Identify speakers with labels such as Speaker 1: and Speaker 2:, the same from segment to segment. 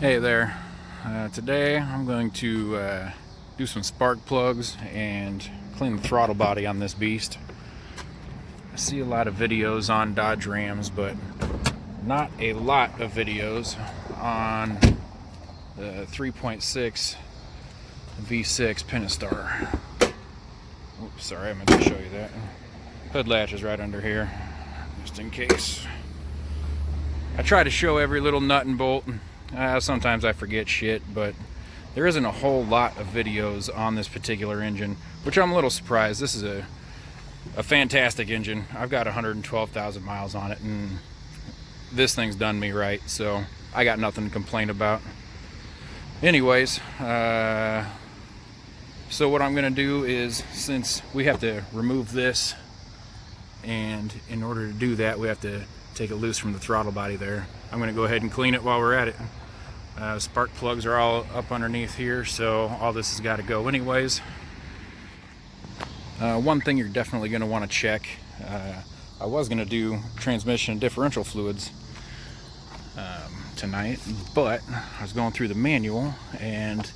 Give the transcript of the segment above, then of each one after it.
Speaker 1: Hey there. Today I'm going to do some spark plugs and clean the throttle body on this beast. I see a lot of videos on Dodge Rams, but not a lot of videos on the 3.6 V6 Pentastar. Oops, sorry, I meant to show you that. Hood latch is right under here, just in case. I try to show every little nut and bolt. Sometimes I forget shit, but there isn't a whole lot of videos on this particular engine, which I'm a little surprised. This is a fantastic engine. I've got 112,000 miles on it, and this thing's done me right, so I got nothing to complain about. Anyways, so what I'm going to do is, since we have to remove this, and in order to do that, we have to take it loose from the throttle body there. I'm going to go ahead and clean it while we're at it. Spark plugs are all up underneath here, so all this has got to go anyways. One thing you're definitely going to want to check, I was going to do transmission and differential fluids tonight, but I was going through the manual, and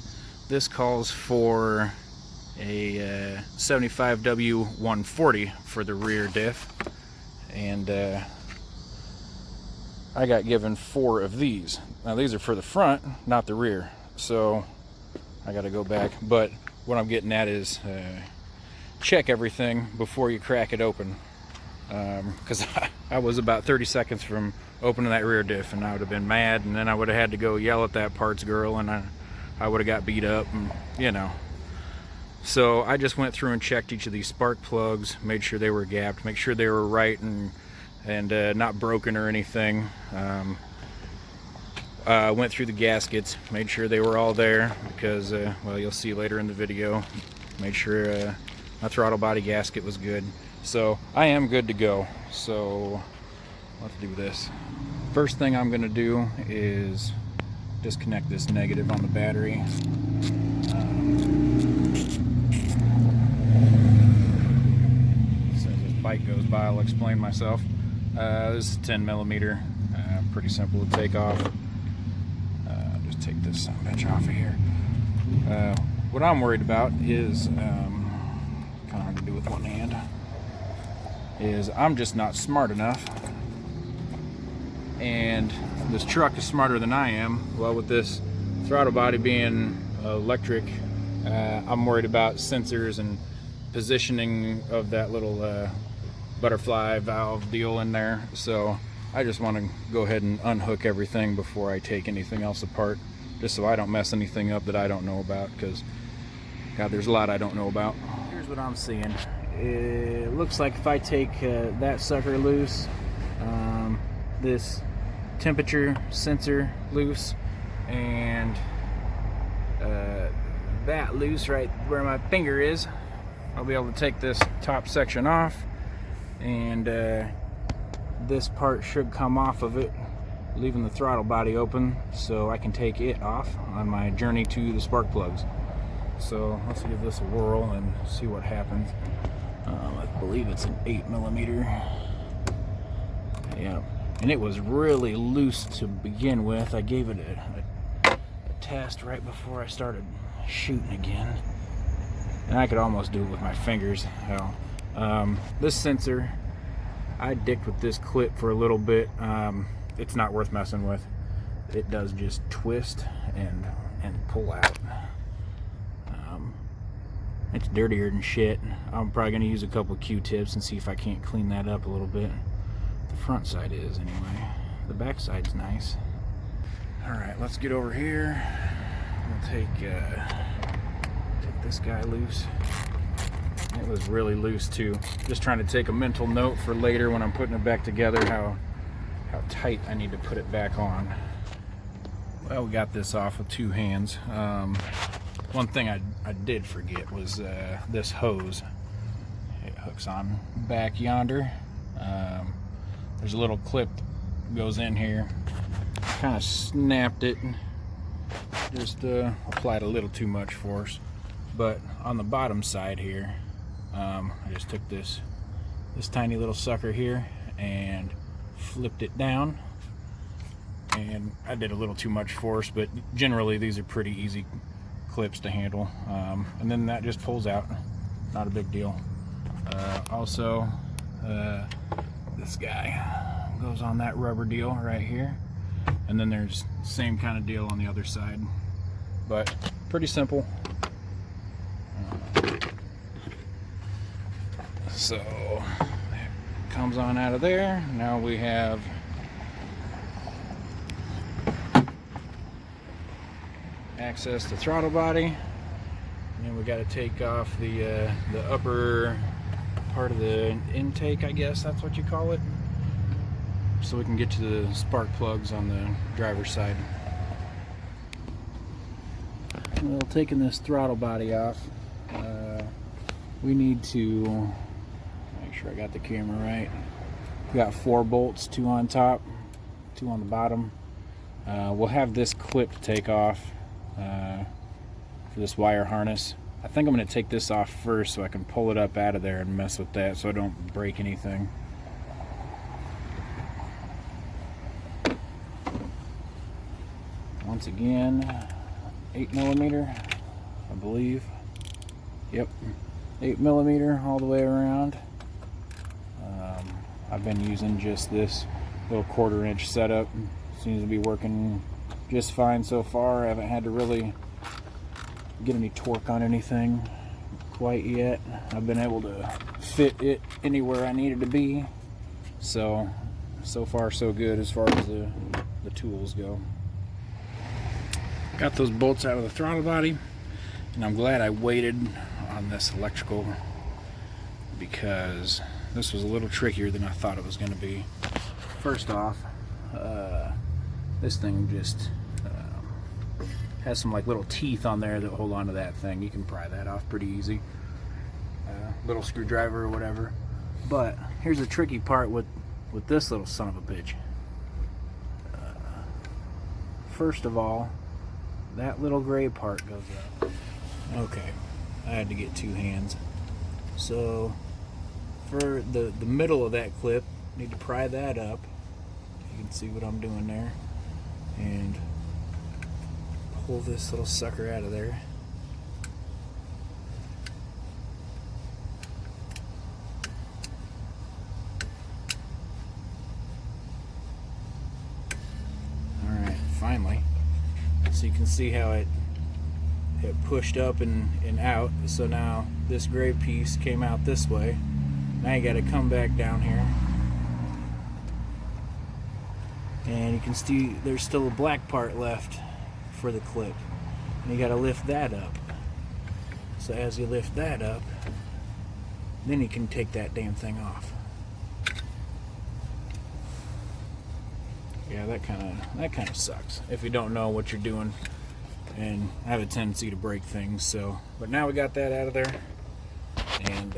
Speaker 1: this calls for a 75W140 for the rear diff, and I got given 4 of these. Now these are for the front, not the rear, so I got to go back. But what I'm getting at is check everything before you crack it open, because I was about 30 seconds from opening that rear diff, and I would have been mad, and then I would have had to go yell at that parts girl, and I would have got beat up, and you know. So I just went through and checked each of these spark plugs, made sure they were gapped, make sure they were right and not broken or anything. Went through the gaskets, made sure they were all there, because well, you'll see later in the video, made sure my throttle body gasket was good. So I am good to go. So let's do this. First thing I'm going to do is disconnect this negative on the battery. As this bike goes by, I'll explain myself. This is 10 millimeter, pretty simple to take off. Just take this son of a bitch off of here. What I'm worried about is, kind of hard to do with one hand, is I'm just not smart enough, and this truck is smarter than I am. Well, with this throttle body being electric, I'm worried about sensors and positioning of that little butterfly valve deal in there. So I just want to go ahead and unhook everything before I take anything else apart, just so I don't mess anything up that I don't know about, because God, there's a lot I don't know about. Here's what I'm seeing. It looks like if I take that sucker loose, this temperature sensor loose, and that loose right where my finger is, I'll be able to take this top section off, and this part should come off of it, leaving the throttle body open, so I can take it off on my journey to the spark plugs. So let's give this a whirl and see what happens. I believe it's an 8 millimeter. Yeah, and it was really loose to begin with. I gave it a test right before I started shooting again, and I could almost do it with my fingers. Hell. This sensor, I dicked with this clip for a little bit. It's not worth messing with. It does just twist and pull out. It's dirtier than shit. I'm probably going to use a couple Q-tips and see if I can't clean that up a little bit. The front side is, anyway. The back side's nice. Alright, let's get over here. We'll take this guy loose. It was really loose too. Just trying to take a mental note for later when I'm putting it back together, how tight I need to put it back on. Well, we got this off with 2 hands. One thing I did forget was this hose. It hooks on back yonder. There's a little clip that goes in here. Kind of snapped it. Just applied a little too much force. But on the bottom side here, I just took this tiny little sucker here and flipped it down, and I did a little too much force, but generally these are pretty easy clips to handle. And then that just pulls out, not a big deal. Also, this guy goes on that rubber deal right here, and then there's the same kind of deal on the other side, but pretty simple. So it comes on out of there. Now we have access to throttle body, and then we got to take off the upper part of the intake, I guess that's what you call it, so we can get to the spark plugs on the driver's side. Well, taking this throttle body off, we need to make sure I got the camera right. We got 4 bolts, 2 on top, 2 on the bottom. We'll have this clip to take off for this wire harness. I think I'm going to take this off first so I can pull it up out of there and mess with that so I don't break anything. Once again, 8mm, I believe. Yep, 8mm all the way around. I've been using just this little 1/4 inch setup. Seems to be working just fine so far. I haven't had to really get any torque on anything quite yet. I've been able to fit it anywhere I needed to be. So far so good as far as the tools go. Got those bolts out of the throttle body, and I'm glad I waited on this electrical because this was a little trickier than I thought it was going to be. First off, this thing just has some like little teeth on there that hold on to that thing. You can pry that off pretty easy. Little screwdriver or whatever. But here's the tricky part with this little son of a bitch. First of all, that little gray part goes up. Okay, I had to get 2 hands. So for the middle of that clip, need to pry that up. You can see what I'm doing there. And pull this little sucker out of there. Alright, finally. So you can see how it pushed up and out. So now this gray piece came out this way. Now you got to come back down here. And you can see there's still a black part left for the clip, and you got to lift that up. So as you lift that up, then you can take that damn thing off. Yeah, that kind of sucks if you don't know what you're doing and have a tendency to break things. So, but now we got that out of there, and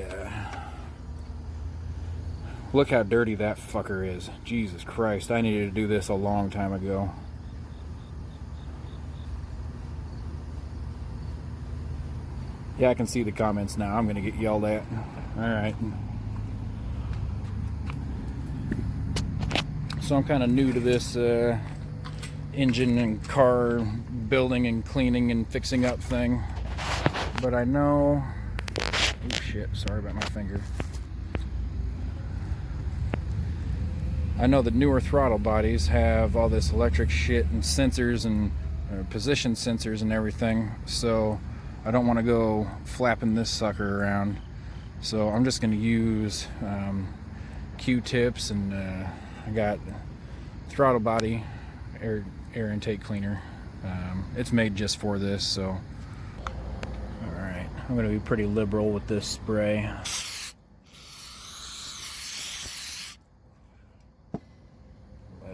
Speaker 1: look how dirty that fucker is. Jesus Christ, I needed to do this a long time ago. Yeah, I can see the comments now. I'm gonna get yelled at. Alright. So I'm kind of new to this engine and car building and cleaning and fixing up thing. But I know... Oh shit, sorry about my finger. I know the newer throttle bodies have all this electric shit and sensors and position sensors and everything, so I don't want to go flapping this sucker around. So I'm just going to use Q-tips, and I got throttle body air intake cleaner. It's made just for this, so alright, I'm going to be pretty liberal with this spray.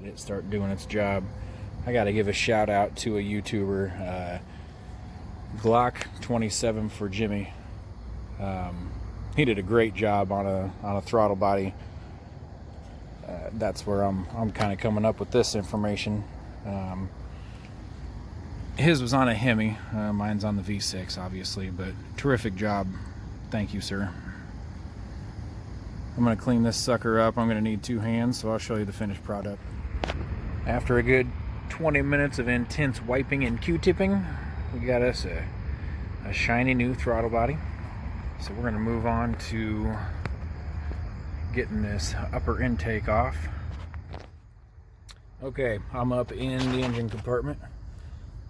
Speaker 1: It start doing its job. I got to give a shout out to a YouTuber, Glock 27 for Jimmy. He did a great job on a throttle body. That's where I'm kind of coming up with this information. His was on a Hemi, mine's on the V6 obviously, but terrific job. Thank you, sir. I'm going to clean this sucker up. I'm going to need 2 hands, so I'll show you the finished product. After a good 20 minutes of intense wiping and Q-tipping, we got us a shiny new throttle body. So we're going to move on to getting this upper intake off. Okay, I'm up in the engine compartment.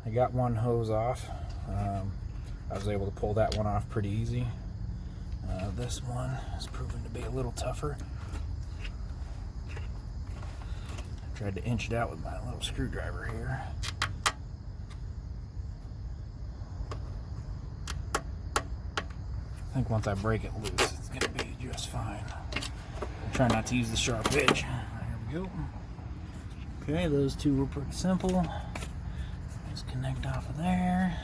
Speaker 1: I got one hose off. I was able to pull that one off pretty easy. This one has proven to be a little tougher. I tried to inch it out with my little screwdriver here. I think once I break it loose, it's going to be just fine. I'm trying not to use the sharp edge. There we go. Okay, those two were pretty simple. Just connect off of there.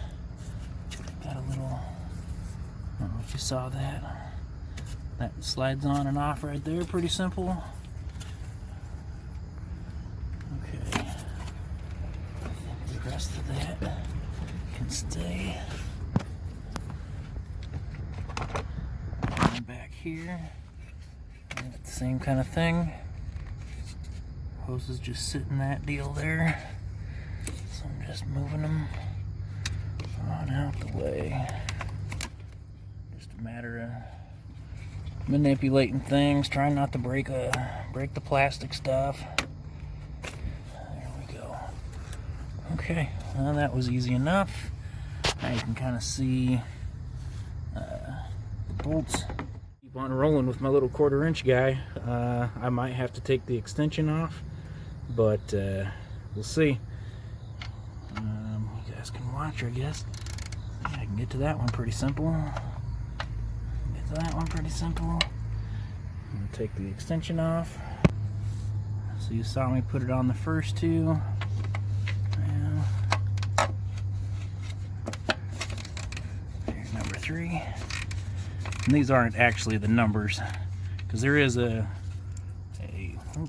Speaker 1: Got a little, I don't know if you saw that. That slides on and off right there, pretty simple. Okay. I think the rest of that can stay. And back here, got the same kind of thing. Hose is just sitting that deal there. So I'm just moving them on out the way. Just a matter of manipulating things, trying not to break the plastic stuff. There we go. Okay, well, that was easy enough. Now you can kind of see the bolts. Keep on rolling with my little 1/4 inch guy. I might have to take the extension off, but we'll see. You guys can watch, I guess. I can get to that one pretty simple. Get to that one pretty simple. I'm gonna take the extension off. So you saw me put it on the first two. Here's number 3. And these aren't actually the numbers, because there is oh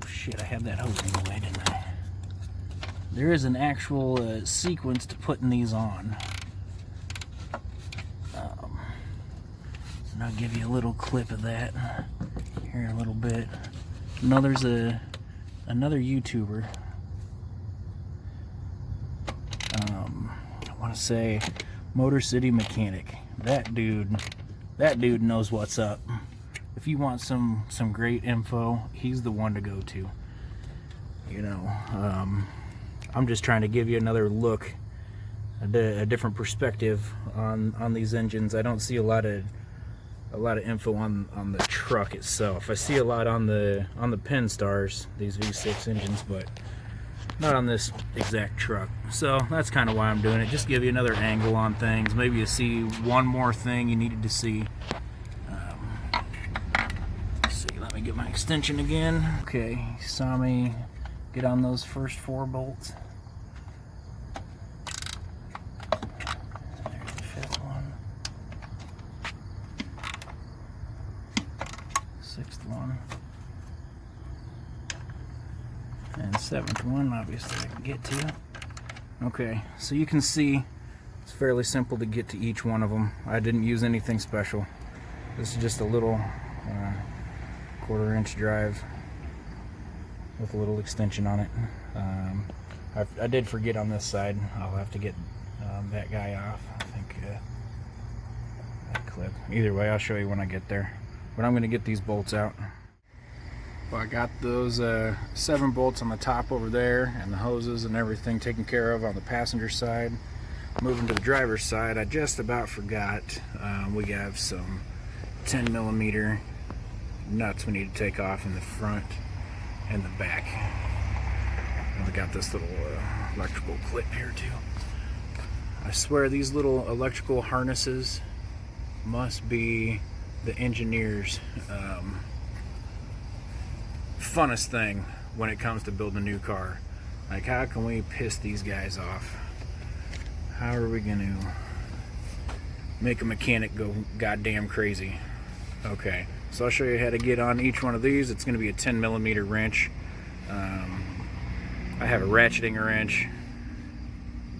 Speaker 1: shit, I had that hose in the way, didn't I? There is an actual sequence to putting these on. And I'll give you a little clip of that here in a little bit. No, there's another YouTuber. I want to say Motor City Mechanic. That dude knows what's up. If you want some great info, he's the one to go to. You know, I'm just trying to give you another look, a different perspective on these engines. I don't see a lot of info on the truck itself. I see a lot on the Penstars, these V6 engines, but not on this exact truck. So that's kind of why I'm doing it. Just give you another angle on things. Maybe you see one more thing you needed to see. Let me get my extension again. Okay, you saw me get on those first 4 bolts. There's the 5th one. 6th one. And 7th one, obviously I can get to. Okay, so you can see it's fairly simple to get to each one of them. I didn't use anything special. This is just a little 1/4 inch drive with a little extension on it. I did forget on this side. I'll have to get that guy off. I think that clip. Either way, I'll show you when I get there. But I'm going to get these bolts out. Well, I got those 7 bolts on the top over there, and the hoses and everything taken care of on the passenger side. Moving to the driver's side, I just about forgot. We have some 10mm nuts we need to take off in the front and the back. And we got this little electrical clip here too. I swear these little electrical harnesses must be the engineer's funnest thing when it comes to building a new car. Like, how can we piss these guys off? How are we going to make a mechanic go goddamn crazy? Okay, so I'll show you how to get on each one of these. It's going to be a 10mm wrench. I have a ratcheting wrench.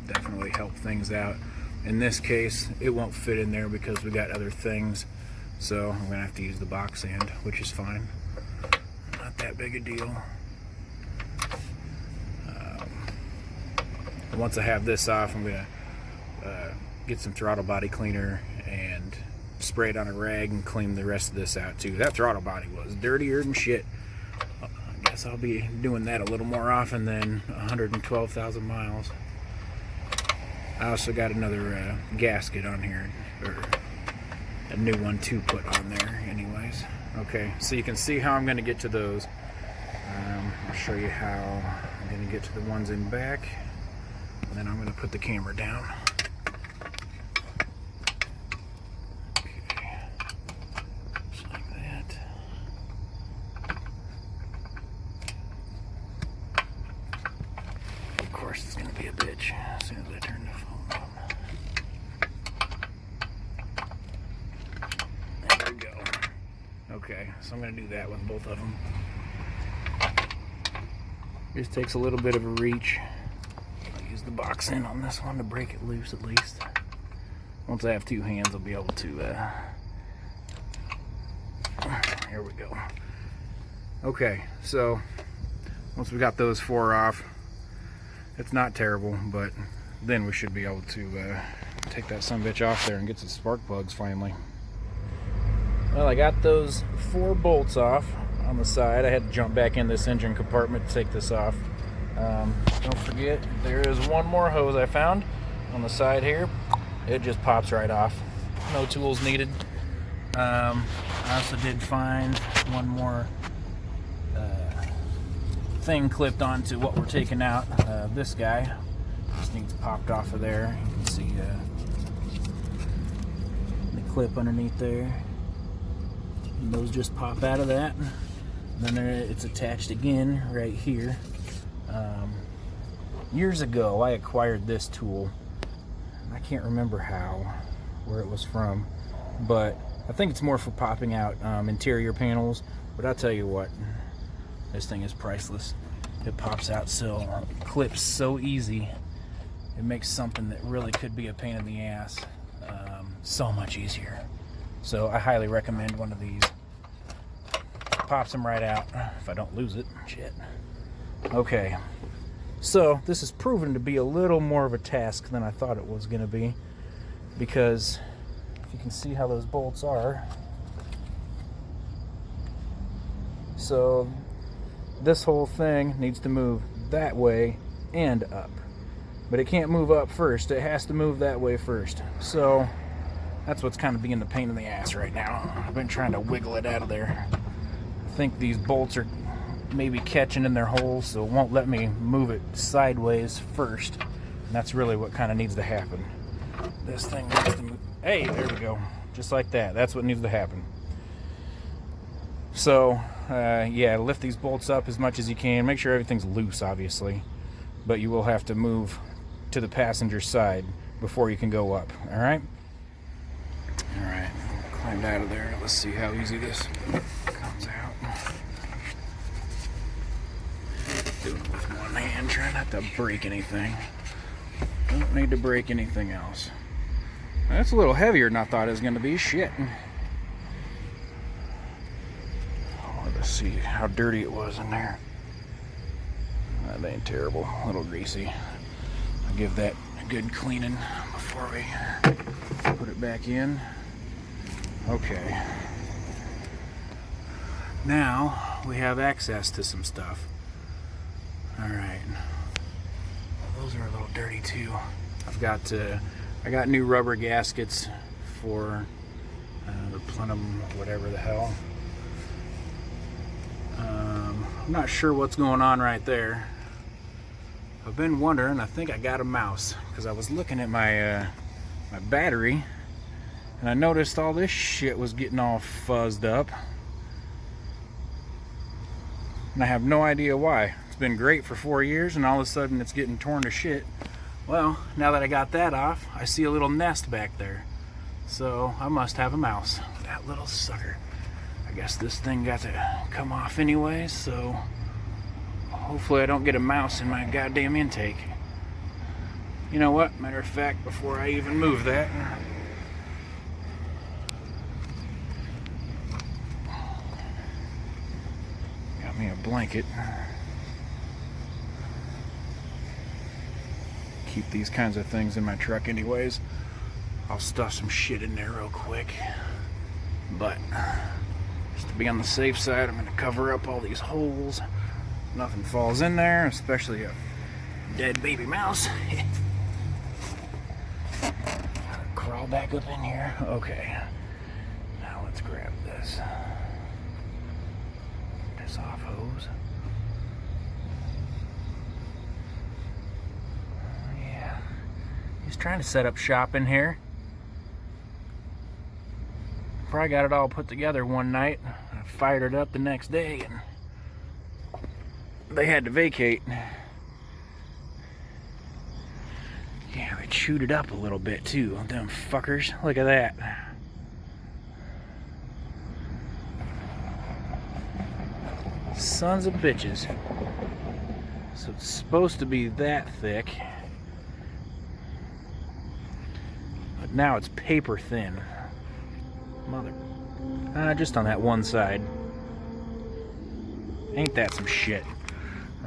Speaker 1: Definitely help things out. In this case, it won't fit in there because we got other things. So I'm going to have to use the box end, which is fine. Not that big a deal. once I have this off, I'm gonna get some throttle body cleaner and spray it on a rag and clean the rest of this out too. That throttle body was dirtier than shit. I guess I'll be doing that a little more often than 112,000 miles. I also got another gasket on here, or a new one to put on there anyways. Okay, so you can see how I'm going to get to those. I'll show you how I'm going to get to the ones in back, and then I'm going to put the camera down. Okay, just like that. Of course it's going to be a bitch as soon as I turn the phone on. There we go. Okay, so I'm going to do that with both of them. Just takes a little bit of a reach. I'll use the box end on this one to break it loose at least. Once I have two hands, I'll be able to, here we go. Okay, so once we got those four off, it's not terrible, but then we should be able to take that sumbitch off there and get some spark plugs finally. Well, I got those four bolts off on the side. I had to jump back in this engine compartment to take this off. Don't forget, there is one more hose I found on the side here. It just pops right off. No tools needed. I also did find one more thing clipped onto what we're taking out. This guy just needs popped off of there. You can see the clip underneath there. And those just pop out of that. Then it's attached again right here. Years ago, I acquired this tool. I can't remember where it was from, but I think it's more for popping out interior panels. But I'll tell you what, this thing is priceless. It pops out so, clips so easy. It makes something that really could be a pain in the ass so much easier. So I highly recommend one of these. Pops them right out if I don't lose it. Shit. Okay, so this has proven to be a little more of a task than I thought it was going to be, because if you can see how those bolts are, so this whole thing needs to move that way and up, but it can't move up first. It has to move that way first. So that's what's kind of being the pain in the ass right now. I've been trying to wiggle it out of there. I think these bolts are maybe catching in their holes, so it won't let me move it sideways first. And that's really what kind of needs to happen. This thing needs to move. Hey, there we go. Just like that. That's what needs to happen. So, yeah, lift these bolts up as much as you can. Make sure everything's loose, obviously. But you will have to move to the passenger side before you can go up. All right? All right. Climbed out of there. Let's see how easy this comes out. Doing it with one hand, trying not to break anything. Don't need to break anything else. That's a little heavier than I thought it was going to be. Shit. Let's see how dirty it was in there. That ain't terrible. A little greasy. I'll give that a good cleaning before we put it back in. Okay. Now we have access to some stuff. Alright. Those are a little dirty too. I got new rubber gaskets for the Plenum, whatever the hell. I'm not sure what's going on right there. I've been wondering. I think I got a mouse because I was looking at my my battery and I noticed all this shit was getting all fuzzed up, and I have no idea why. It's been great for 4 years and all of a sudden it's getting torn to shit. Well, now that I got that off, I see a little nest back there, so I must have a mouse. That little sucker. I guess this thing got to come off anyways, so hopefully I don't get a mouse in my goddamn intake. You know what? Matter of fact, before I even move that, got me a blanket. keep these kinds of things in my truck anyways. I'll stuff some shit in there real quick. But just to be on the safe side, I'm going to cover up all these holes. Nothing falls in there, especially a dead baby mouse. Crawl back up in here. Okay. Now let's grab this. This off hose. Yeah. He's trying to set up shop in here. Probably got it all put together one night. I fired it up the next day and they had to vacate. Yeah, they chewed it up a little bit too, them fuckers. Look at that. Sons of bitches. So it's supposed to be that thick. But now it's paper thin. Mother. Just on that one side. Ain't that some shit?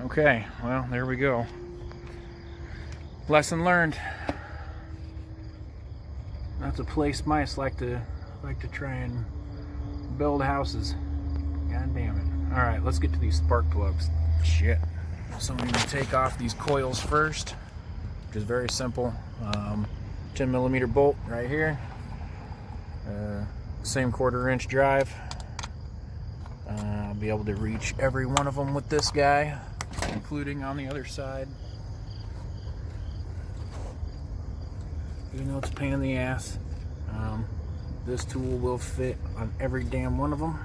Speaker 1: Okay, well, there we go. Lesson learned. That's a place mice like to try and build houses. God damn it. Alright, let's get to these spark plugs. Shit. So I'm going to take off these coils first, which is very simple. 10mm bolt right here. Same 1/4" drive. I'll be able to reach every one of them with this guy, including on the other side. Even though it's a pain in the ass, this tool will fit on every damn one of them.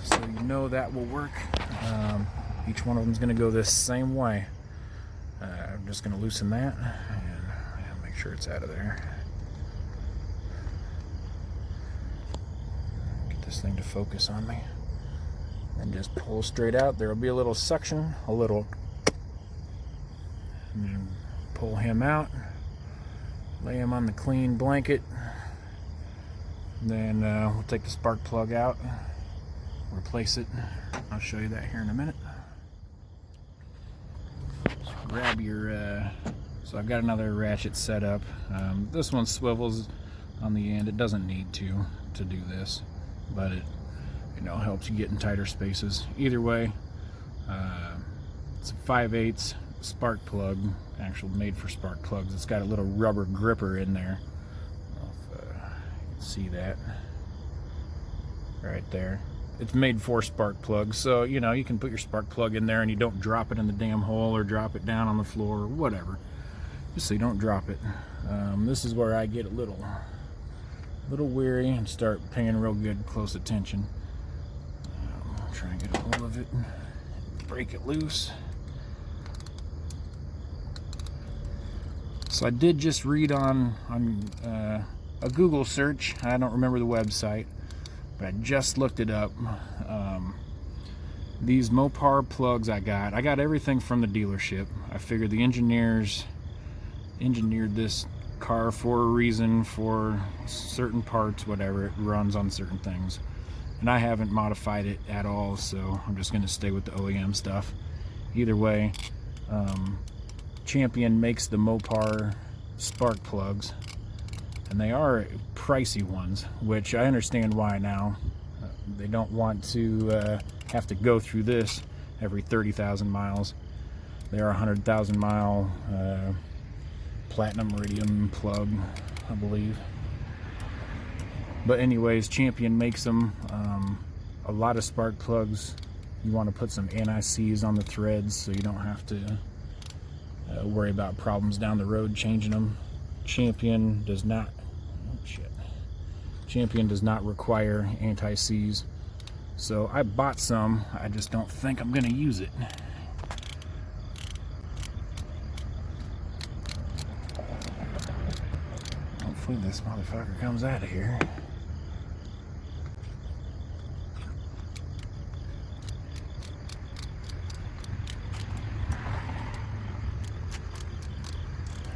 Speaker 1: So you know that will work. Each one of them is going to go this same way. I'm just going to loosen that and make sure it's out of there. Get this thing to focus on me. And just pull straight out. There will be a little suction, and then pull him out, lay him on the clean blanket, and then we'll take the spark plug out, replace it. I'll show you that here in a minute. So grab your, so I've got another ratchet set up. This one swivels on the end. It doesn't need to do this, but it helps you get in tighter spaces. Either way, it's a 5/8 spark plug, actual made for spark plugs. It's got a little rubber gripper in there. I don't know if you can see that right there. It's made for spark plugs, so you can put your spark plug in there and you don't drop it in the damn hole or drop it down on the floor or whatever, just so you don't drop it. This is where I get a little weary and start paying real good close attention. I'll try and get a hold of it, break it loose. So I did just read on a Google search. I don't remember the website, but I just looked it up. These Mopar plugs I got everything from the dealership. I figured the engineers engineered this car for a reason, for certain parts, whatever. It runs on certain things. And I haven't modified it at all, so I'm just going to stay with the OEM stuff. Either way, Champion makes the Mopar spark plugs, and they are pricey ones, which I understand why now. They don't want to have to go through this every 30,000 miles. They are a 100,000 mile platinum iridium plug, I believe. But anyways, Champion makes them. A lot of spark plugs, you want to put some NICs on the threads so you don't have to worry about problems down the road changing them. Champion does not. Oh shit. Champion does not require anti-seize. So I bought some. I just don't think I'm gonna use it. Hopefully this motherfucker comes out of here.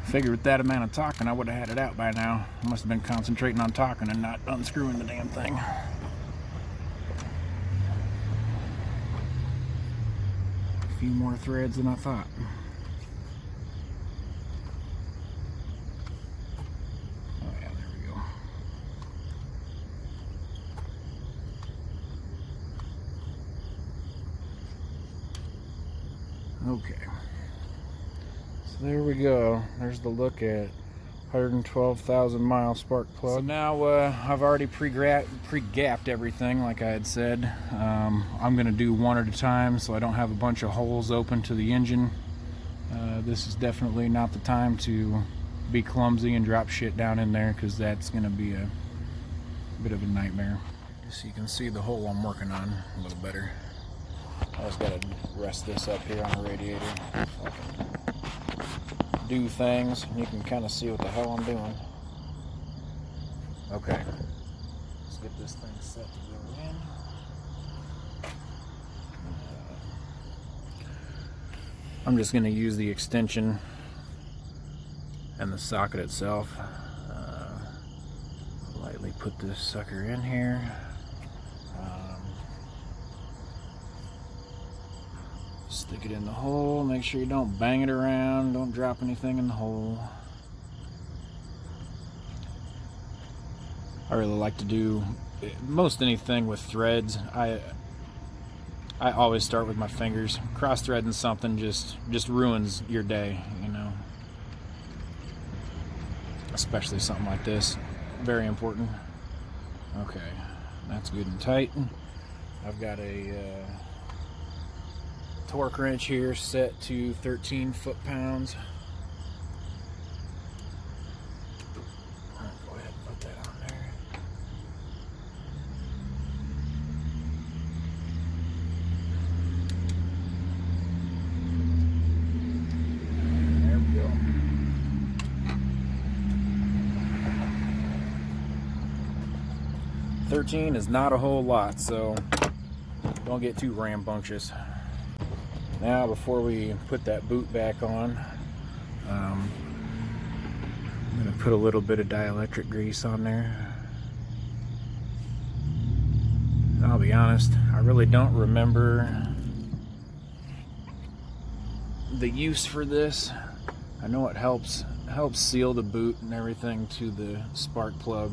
Speaker 1: Figured with that amount of talking I would have had it out by now. I must have been concentrating on talking and not unscrewing the damn thing. A few more threads than I thought. Okay. So there we go. There's the look at 112,000 mile spark plug. So now I've already pre-gapped everything like I had said. I'm going to do one at a time so I don't have a bunch of holes open to the engine. This is definitely not the time to be clumsy and drop shit down in there, because that's going to be a bit of a nightmare. So you can see the hole I'm working on a little better. I just got to rest this up here on the radiator so I can do things and you can kind of see what the hell I'm doing. Okay, let's get this thing set to go in. I'm just going to use the extension and the socket itself. Lightly put this sucker in here. Stick it in the hole. Make sure you don't bang it around. Don't drop anything in the hole. I really like to do most anything with threads. I always start with my fingers. Cross-threading something just ruins your day, you know. Especially something like this. Very important. Okay, that's good and tight. I've got a torque wrench here set to 13 foot-pounds. Go ahead and put that on there. There we go. $13 is not a whole lot, so don't get too rambunctious. Now, before we put that boot back on, I'm going to put a little bit of dielectric grease on there. And I'll be honest, I really don't remember the use for this. I know it helps seal the boot and everything to the spark plug.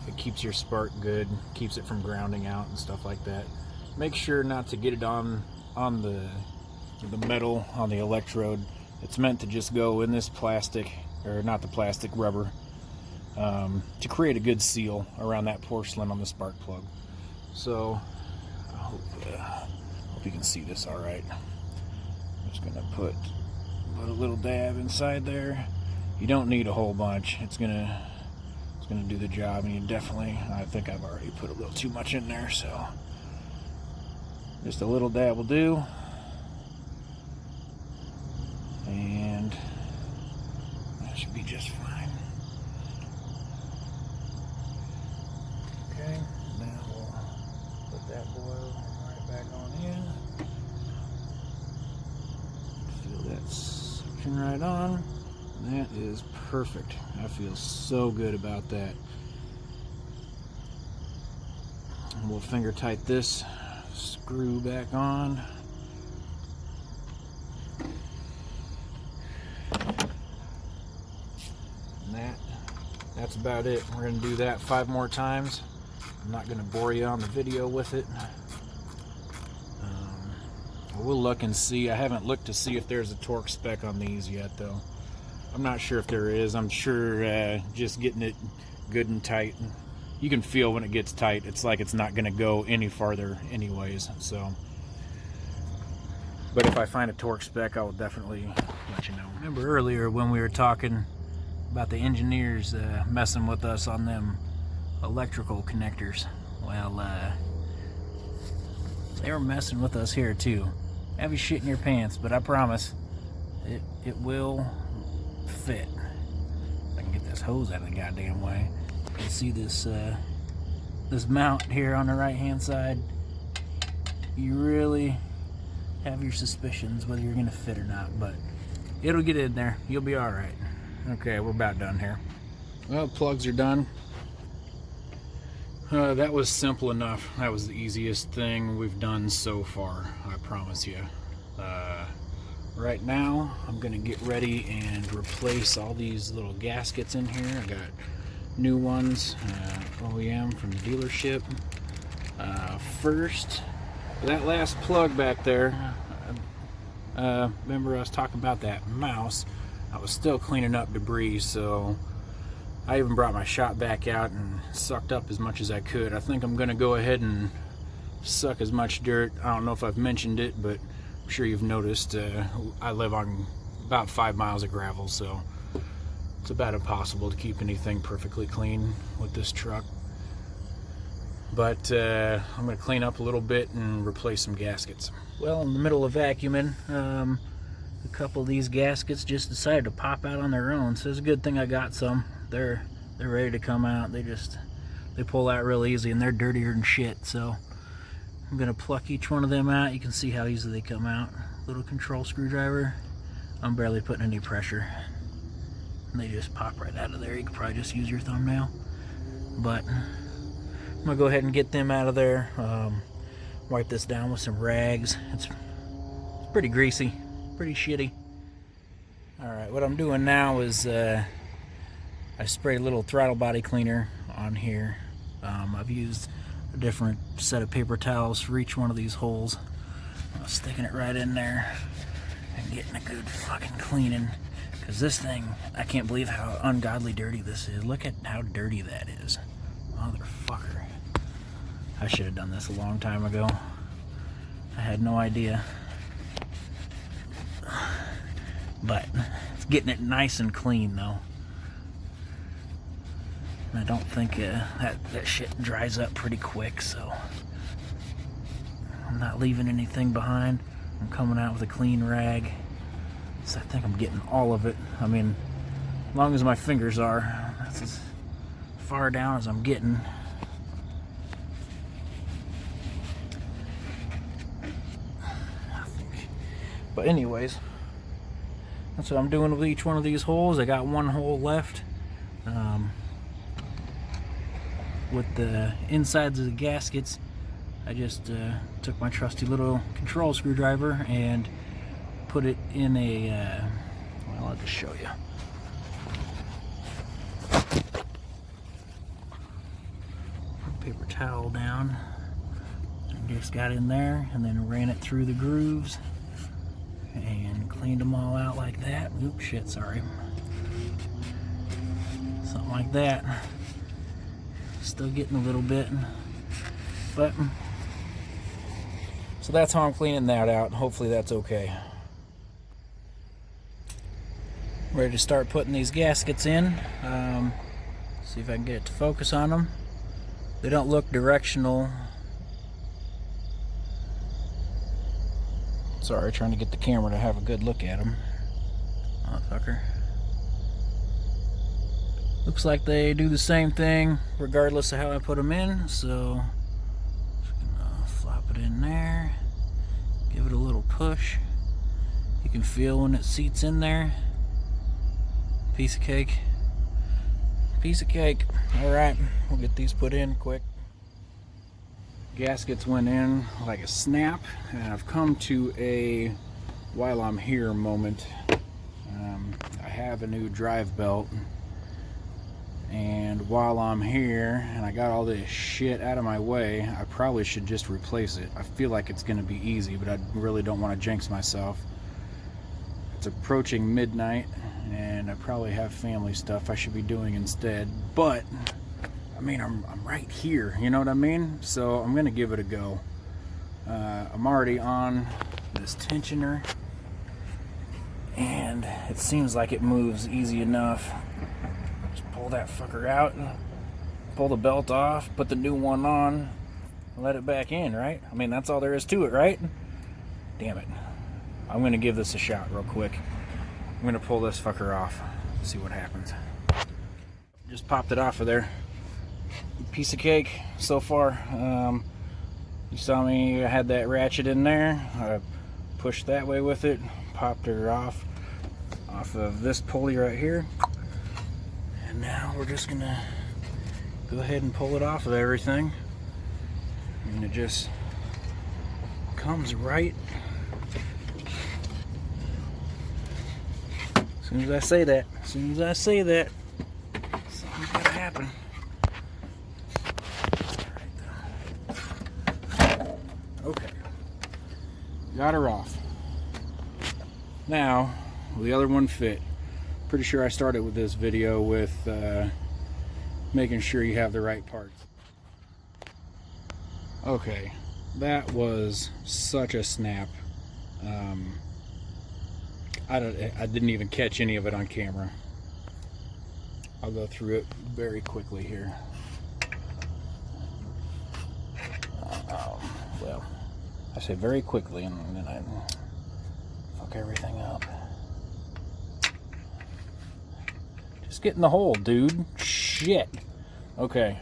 Speaker 1: It keeps your spark good, keeps it from grounding out and stuff like that. Make sure not to get it on the metal, on the electrode. It's meant to just go in this plastic, or not the plastic, rubber, to create a good seal around that porcelain on the spark plug. So I hope you can see this all right. I'm just gonna put a little dab inside there. You don't need a whole bunch. It's gonna do the job, and you definitely, I think I've already put a little too much in there, so just a little dab will do. And that should be just fine. Okay, now we'll put that boy right back on in. Feel that suction right on. That is perfect. I feel so good about that. And we'll finger tight this screw back on. And that's about it. We're going to do that 5 more times. I'm not going to bore you on the video with it. We'll look and see. I haven't looked to see if there's a torque spec on these yet, though. I'm not sure if there is. I'm sure just getting it good and tight. You can feel when it gets tight. It's like it's not going to go any farther anyways. So, but if I find a torque spec, I will definitely let you know. Remember earlier when we were talking about the engineers messing with us on them electrical connectors? Well, they were messing with us here too. Have you shit in your pants, but I promise it will fit. If I can get this hose out of the goddamn way. You can see this this mount here on the right hand side. You really have your suspicions whether you're gonna fit or not, but it'll get in there. You'll be all right. Okay, we're about done here. Well, plugs are done. That was simple enough. That was the easiest thing we've done so far, I promise you. Right now, I'm gonna get ready and replace all these little gaskets in here. I got new ones, OEM from the dealership. First, that last plug back there, Remember I was talking about that mouse. I was still cleaning up debris, so I even brought my shop back out and sucked up as much as I could. I think I'm gonna go ahead and suck as much dirt. I don't know if I've mentioned it, but I'm sure you've noticed I live on about 5 miles of gravel, so it's about impossible to keep anything perfectly clean with this truck. But I'm gonna clean up a little bit and replace some gaskets. Well, in the middle of vacuuming, a couple of these gaskets just decided to pop out on their own, so it's a good thing I got some. They're ready to come out. They pull out real easy, and they're dirtier than shit, so I'm gonna pluck each one of them out. You can see how easily they come out. Little control screwdriver. I'm barely putting any pressure, and they just pop right out of there. You could probably just use your thumbnail, but I'm gonna go ahead and get them out of there. Wipe this down with some rags. It's pretty greasy, pretty shitty. Alright, what I'm doing now is I sprayed a little throttle body cleaner on here. I've used a different set of paper towels for each one of these holes. I'm sticking it right in there and getting a good fucking cleaning, because this thing, I can't believe how ungodly dirty this is. Look at how dirty that is. Motherfucker. I should have done this a long time ago. I had no idea. But it's getting it nice and clean though. And I don't think that shit dries up pretty quick, so I'm not leaving anything behind. I'm coming out with a clean rag. So I think I'm getting all of it. I mean, as long as my fingers are, that's as far down as I'm getting. But anyways, that's what I'm doing with each one of these holes. I got one hole left. With the insides of the gaskets, I just took my trusty little control screwdriver and put it in a, well, I'll just show you. Paper towel down, and just got in there and then ran it through the grooves and cleaned them all out like that. Oops, shit, sorry. Something like that. Still getting a little bit, but so that's how I'm cleaning that out. Hopefully that's okay. Ready to start putting these gaskets in. See if I can get it to focus on them. They don't look directional. Sorry, trying to get the camera to have a good look at them. Motherfucker. Looks like they do the same thing regardless of how I put them in, so just gonna flop it in there, give it a little push. You can feel when it seats in there. Piece of cake. Piece of cake. Alright, we'll get these put in quick. Gaskets went in like a snap, and I've come to a while I'm here moment. I have a new drive belt, and while I'm here and I got all this shit out of my way, I probably should just replace it. I feel like it's going to be easy, but I really don't want to jinx myself. It's approaching midnight, and I probably have family stuff I should be doing instead, but I mean, I'm right here, you know what I mean? So I'm gonna give it a go. I'm already on this tensioner, and it seems like it moves easy enough. Just pull that fucker out, pull the belt off, put the new one on, and let it back in, right? I mean, that's all there is to it, right? Damn it. I'm gonna give this a shot real quick. I'm gonna pull this fucker off, see what happens. Just popped it off of there. Piece of cake so far. You saw me, I had that ratchet in there. I pushed that way with it, popped her off of this pulley right here, and now we're just gonna go ahead and pull it off of everything, and it just comes right as soon as I say that. As soon as I say that, something's gotta happen. Okay, got her off. Now, will the other one fit? Pretty sure I started with this video with making sure you have the right parts. Okay, that was such a snap. I didn't even catch any of it on camera. I'll go through it very quickly here. Well, I say very quickly, and then I fuck everything up. Just get in the hole, dude. Shit. Okay.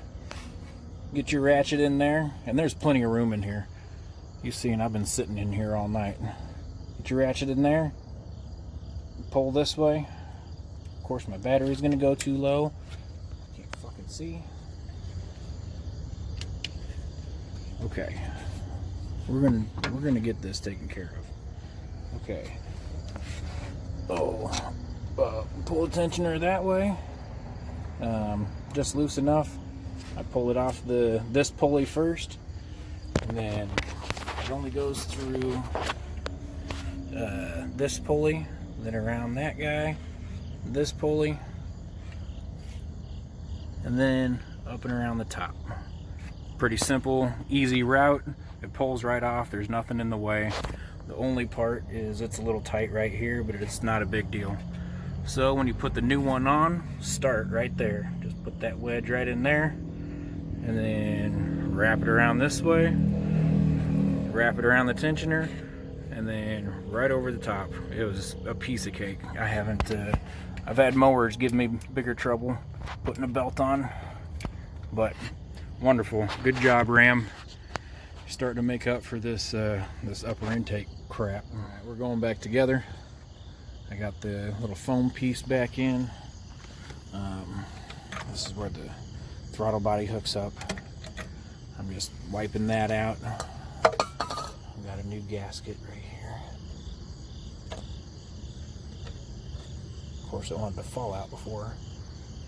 Speaker 1: Get your ratchet in there, and there's plenty of room in here. You've seen I've been sitting in here all night. Get your ratchet in there. Pull this way. Of course, my battery's gonna go too low. Can't fucking see. Okay. We're gonna get this taken care of. Okay. Oh, pull the tensioner that way. Just loose enough. I pull it off this pulley first, and then it only goes through this pulley, then around that guy, this pulley, and then up and around the top. Pretty simple, easy route. It pulls right off. There's nothing in the way. The only part is it's a little tight right here, but it's not a big deal. So when you put the new one on, start right there. Just put that wedge right in there, and then wrap it around this way, wrap it around the tensioner, and then right over the top. It was a piece of cake. I've had mowers give me bigger trouble putting a belt on, but wonderful. Good job, Ram. Starting to make up for this this upper intake crap. All right, we're going back together. I got the little foam piece back in. This is where the throttle body hooks up. I'm just wiping that out. I've got a new gasket right here. Of course, it wanted to fall out before,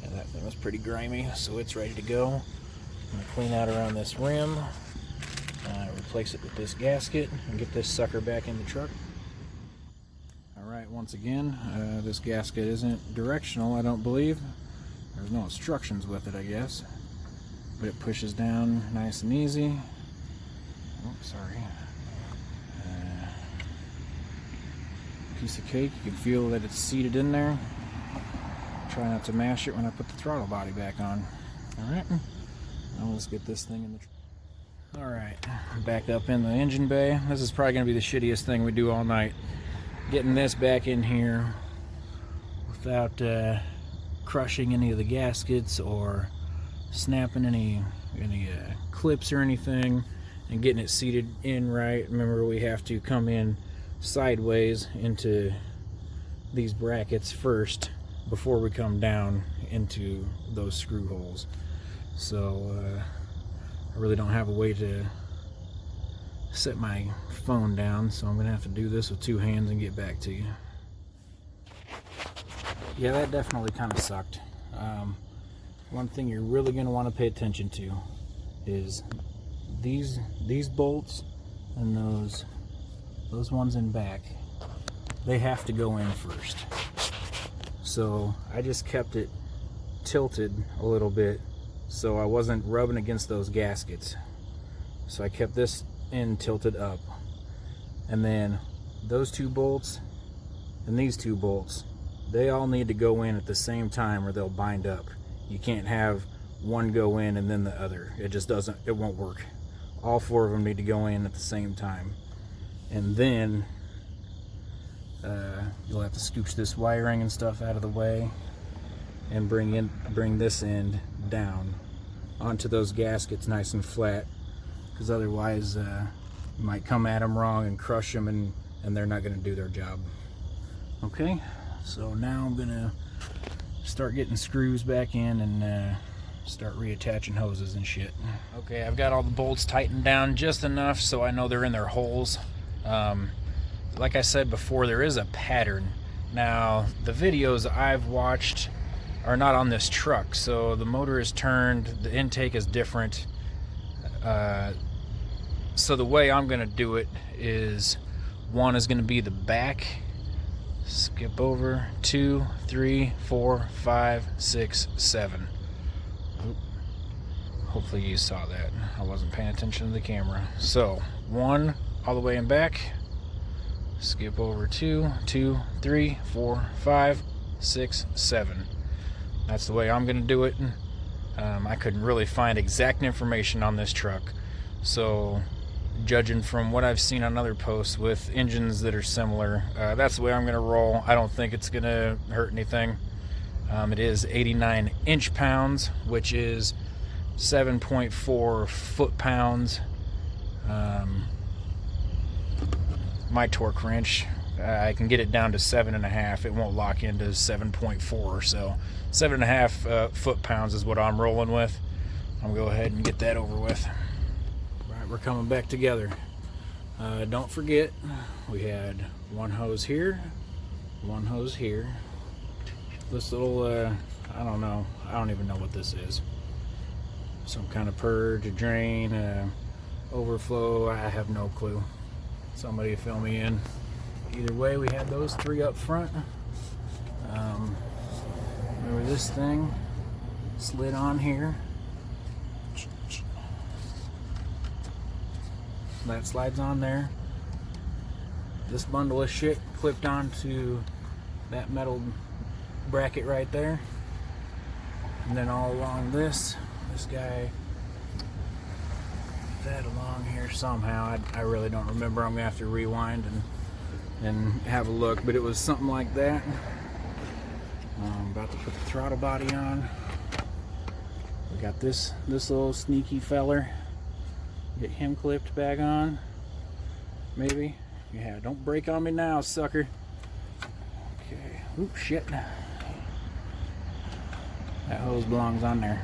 Speaker 1: and that thing was pretty grimy, so it's ready to go. I'm gonna clean out around this rim, replace it with this gasket, and get this sucker back in the truck. Alright, once again, this gasket isn't directional, I don't believe. There's no instructions with it, I guess. But it pushes down nice and easy. Oh, sorry. Piece of cake. You can feel that it's seated in there. Try not to mash it when I put the throttle body back on. Alright, now let's get this thing in the truck. Alright, back up in the engine bay. This is probably going to be the shittiest thing we do all night. Getting this back in here without crushing any of the gaskets or snapping any clips or anything, and getting it seated in right. Remember, we have to come in sideways into these brackets first before we come down into those screw holes. So I really don't have a way to set my phone down, so I'm gonna have to do this with two hands and get back to you. Yeah, that definitely kind of sucked. One thing you're really gonna want to pay attention to is these bolts and those ones in back. They have to go in first. So I just kept it tilted a little bit so I wasn't rubbing against those gaskets. So I kept this end tilted up, and then those two bolts and these two bolts, they all need to go in at the same time or they'll bind up. You can't have one go in and then the other. It just doesn't, it won't work. All four of them need to go in at the same time, and then you'll have to scooch this wiring and stuff out of the way and bring this end down onto those gaskets nice and flat, because otherwise you might come at them wrong and crush them, and they're not going to do their job. Okay, so now I'm going to start getting screws back in and start reattaching hoses and shit. Okay, I've got all the bolts tightened down just enough so I know they're in their holes. Like I said before, there is a pattern. Now, the videos I've watched are not on this truck, so the motor is turned, the intake is different. So the way I'm going to do it is, one is going to be the back Skip over 2, 3, 4, 5, 6, 7. Oop. Hopefully you saw that. I wasn't paying attention to the camera. So 1 all the way in back. Skip over 2, 2, 3, 4, 5, 6, 7. That's the way I'm going to do it. I couldn't really find exact information on this truck, so judging from what I've seen on other posts with engines that are similar, that's the way I'm going to roll. I don't think it's going to hurt anything. It is 89 inch-pounds, which is 7.4 foot-pounds. My torque wrench, I can get it down to 7.5. It won't lock into 7.4, so 7.5 foot-pounds is what I'm rolling with. I'm going to go ahead and get that over with. All right, we're coming back together. Don't forget, we had one hose here, one hose here. This little, I don't know, I don't even know what this is. Some kind of purge, a drain, overflow, I have no clue. Somebody fill me in. Either way, we had those 3 up front. Remember this thing slid on here. That slides on there. This bundle of shit clipped onto that metal bracket right there. And then all along this guy, that along here somehow. I really don't remember. I'm gonna have to rewind and have a look, but it was something like that. I'm about to put the throttle body on. We got this little sneaky feller. Get him clipped back on. Maybe. Yeah, don't break on me now, sucker. Okay. Oop, shit. That hose belongs on there.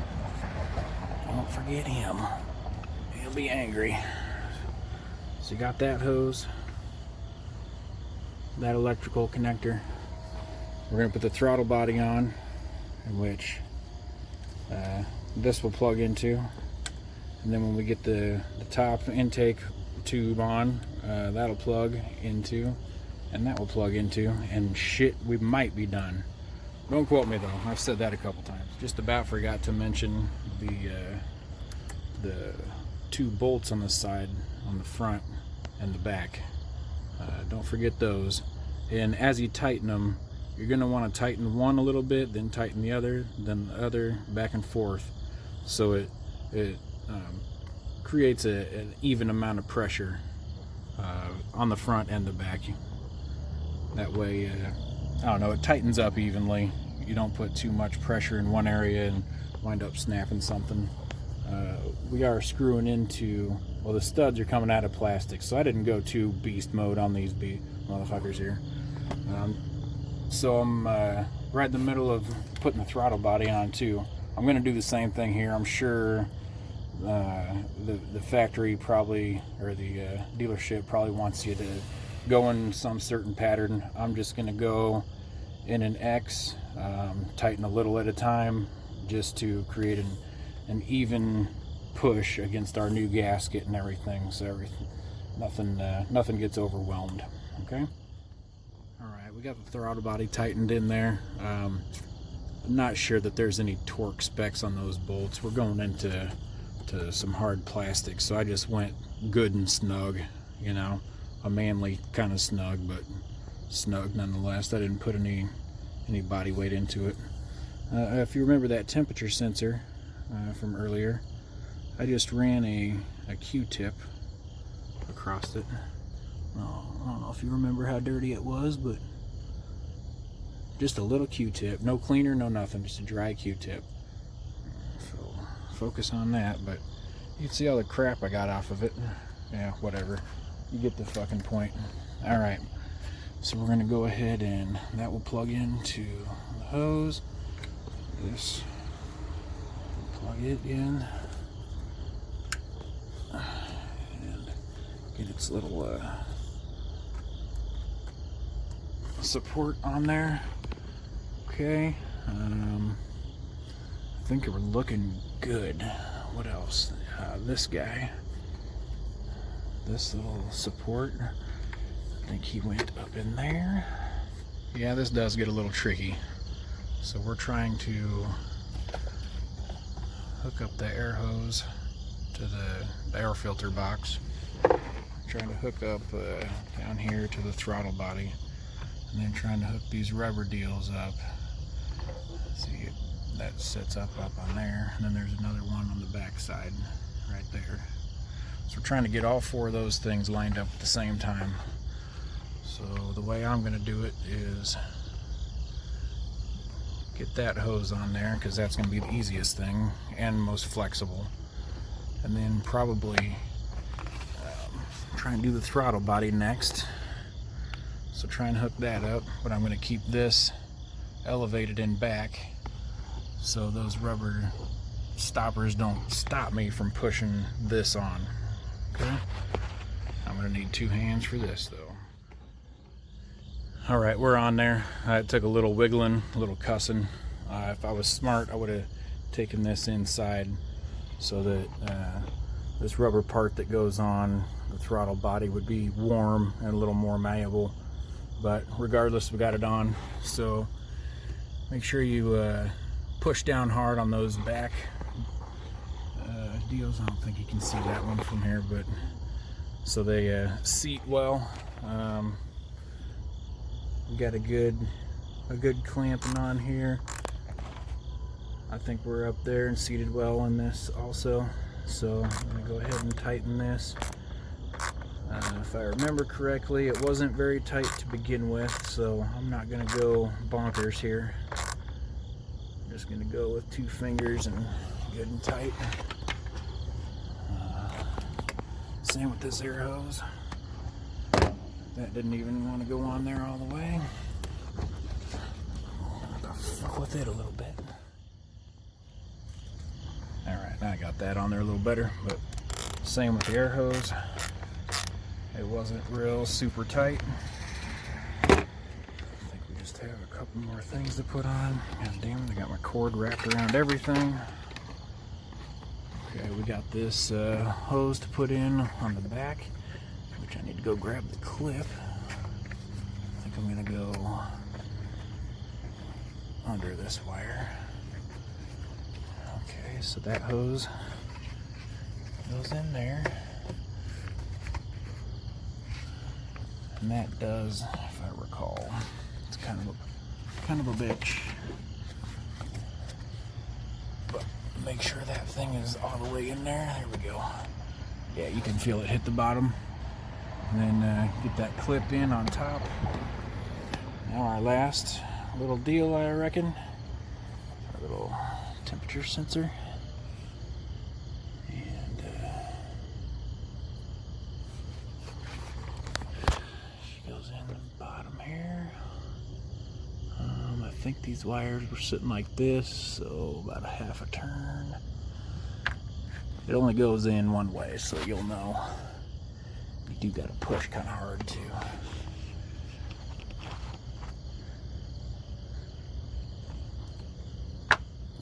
Speaker 1: Don't forget him. He'll be angry. So you got that hose. That electrical connector. We're going to put the throttle body on, in which this will plug into. And then when we get the top intake tube on, that'll plug into, and that will plug into, and shit, we might be done. Don't quote me though, I've said that a couple times. Just about forgot to mention the 2 bolts on the side, on the front and the back. Don't forget those. And as you tighten them, you're going to want to tighten one a little bit, then tighten the other, then the other, back and forth, so it creates an even amount of pressure on the front and the back. That way, I don't know, it tightens up evenly. You don't put too much pressure in one area and wind up snapping something. We are screwing into, well, the studs are coming out of plastic, so I didn't go to beast mode on these motherfuckers here. So I'm right in the middle of putting the throttle body on too. I'm going to do the same thing here. I'm sure the factory probably, or the dealership probably wants you to go in some certain pattern. I'm just going to go in an X, tighten a little at a time, just to create an even push against our new gasket and everything, so nothing gets overwhelmed. Okay. All right, we got the throttle body tightened in there. I'm not sure that there's any torque specs on those bolts. We're going into some hard plastic, so I just went good and snug, you know, a manly kind of snug, but snug nonetheless. I didn't put any body weight into it. If you remember that temperature sensor from earlier, I just ran a Q-tip across it. I don't know if you remember how dirty it was, but just a little Q-tip, no cleaner, no nothing, just a dry Q-tip. So focus on that, but you can see all the crap I got off of it. Yeah, whatever. You get the fucking point. All right, so we're gonna go ahead and that will plug into the hose. This, plug it in and get its little support on there. Okay, I think we're looking good. What else? This guy, this little support, I think he went up in there. Yeah, this does get a little tricky. So we're trying to hook up the air hose to the air filter box. Trying to hook up down here to the throttle body, and then trying to hook these rubber deals up. See, that sets up on there, and then there's another one on the back side right there. So we're trying to get all four of those things lined up at the same time. So the way I'm going to do it is get that hose on there, because that's going to be the easiest thing and most flexible, and then probably try and do the throttle body next. So try and hook that up, but I'm going to keep this elevated in back so those rubber stoppers don't stop me from pushing this on. Okay, I'm going to need 2 hands for this though. Alright, we're on there. It took a little wiggling, a little cussing. If I was smart, I would have taken this inside so that this rubber part that goes on the throttle body would be warm and a little more malleable. But regardless, we got it on. So make sure you push down hard on those back deals. I don't think you can see that one from here, but so they seat well. We got a good clamping on here. I think we're up there and seated well in this also. So I'm going to go ahead and tighten this. If I remember correctly, it wasn't very tight to begin with, so I'm not going to go bonkers here. I'm just going to go with 2 fingers and good and tight. Same with this air hose. That didn't even want to go on there all the way. I'll fuck with it a little bit. Alright, now I got that on there a little better, but same with the air hose. It wasn't real super tight. I think we just have a couple more things to put on. God damn it, I got my cord wrapped around everything. Okay, we got this hose to put in on the back, which I need to go grab the clip. I think I'm gonna go under this wire. Okay, so that hose goes in there. And that does, if I recall, it's kind of a bitch. But make sure that thing is all the way in there. There we go. Yeah, you can feel it hit the bottom. And then get that clip in on top. Now our last little deal, I reckon. Our little temperature sensor. And she goes in the bottom here. I think these wires were sitting like this, so about a half a turn. It only goes in one way, so you'll know. You do gotta push kind of hard too.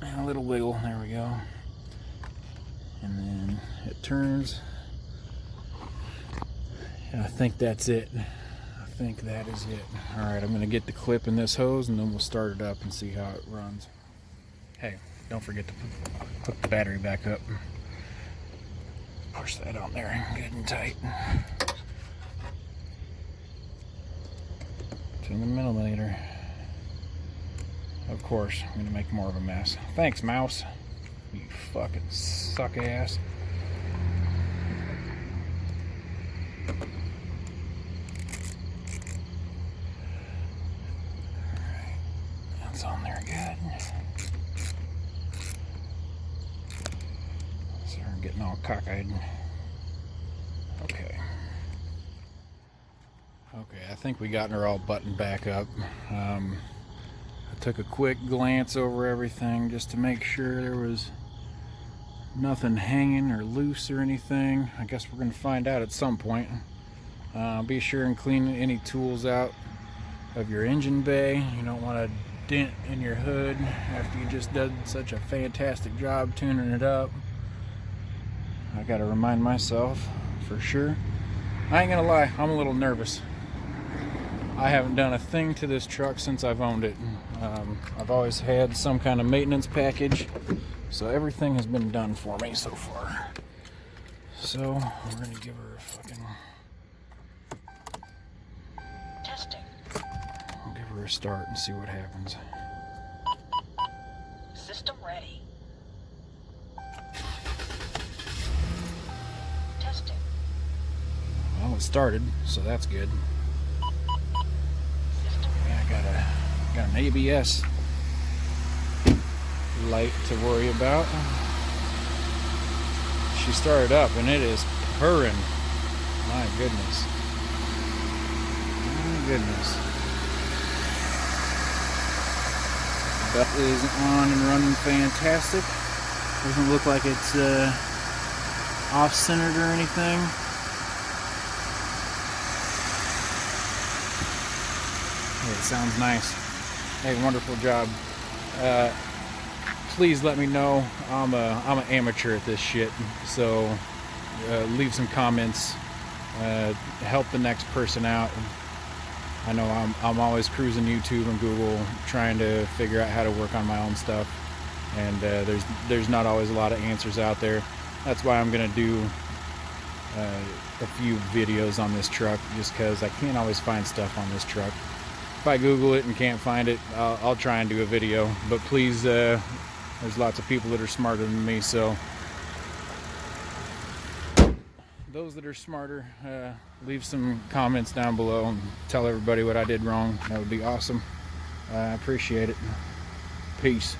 Speaker 1: And a little wiggle, there we go. And then it turns. And I think that's it. I think that is it. Alright, I'm gonna get the clip in this hose and then we'll start it up and see how it runs. Hey, don't forget to hook the battery back up. Push that on there good and tight. 2 millimeter. Of course, I'm gonna make more of a mess. Thanks, mouse. You fucking suck ass. Alright, that's on there good. So I'm getting all cockeyed. Okay. Okay, I think we got her all buttoned back up. I took a quick glance over everything just to make sure there was nothing hanging or loose or anything. I guess we're going to find out at some point. Be sure and clean any tools out of your engine bay. You don't want a dent in your hood after you just did such a fantastic job tuning it up. I got to remind myself for sure. I ain't gonna lie, I'm a little nervous. I haven't done a thing to this truck since I've owned it. I've always had some kind of maintenance package, so everything has been done for me so far. So we're gonna give her a fucking
Speaker 2: testing.
Speaker 1: I'll give her a start and see what happens.
Speaker 2: System ready. Testing.
Speaker 1: Well, it started, so that's good.
Speaker 2: System
Speaker 1: Yeah, I got an ABS light to worry about. She started up and it is purring. My goodness. My goodness. Belt is on and running fantastic. Doesn't look like it's off-centered or anything. Hey, it sounds nice. Hey, wonderful job. Please let me know. I'm an amateur at this shit, so leave some comments. Help the next person out. I know I'm always cruising YouTube and Google trying to figure out how to work on my own stuff, and there's not always a lot of answers out there. That's why I'm gonna do a few videos on this truck, just because I can't always find stuff on this truck. If I Google it and can't find it, I'll try and do a video. But please, there's lots of people that are smarter than me, so those that are smarter, leave some comments down below and tell everybody what I did wrong. That would be awesome. I appreciate it. Peace.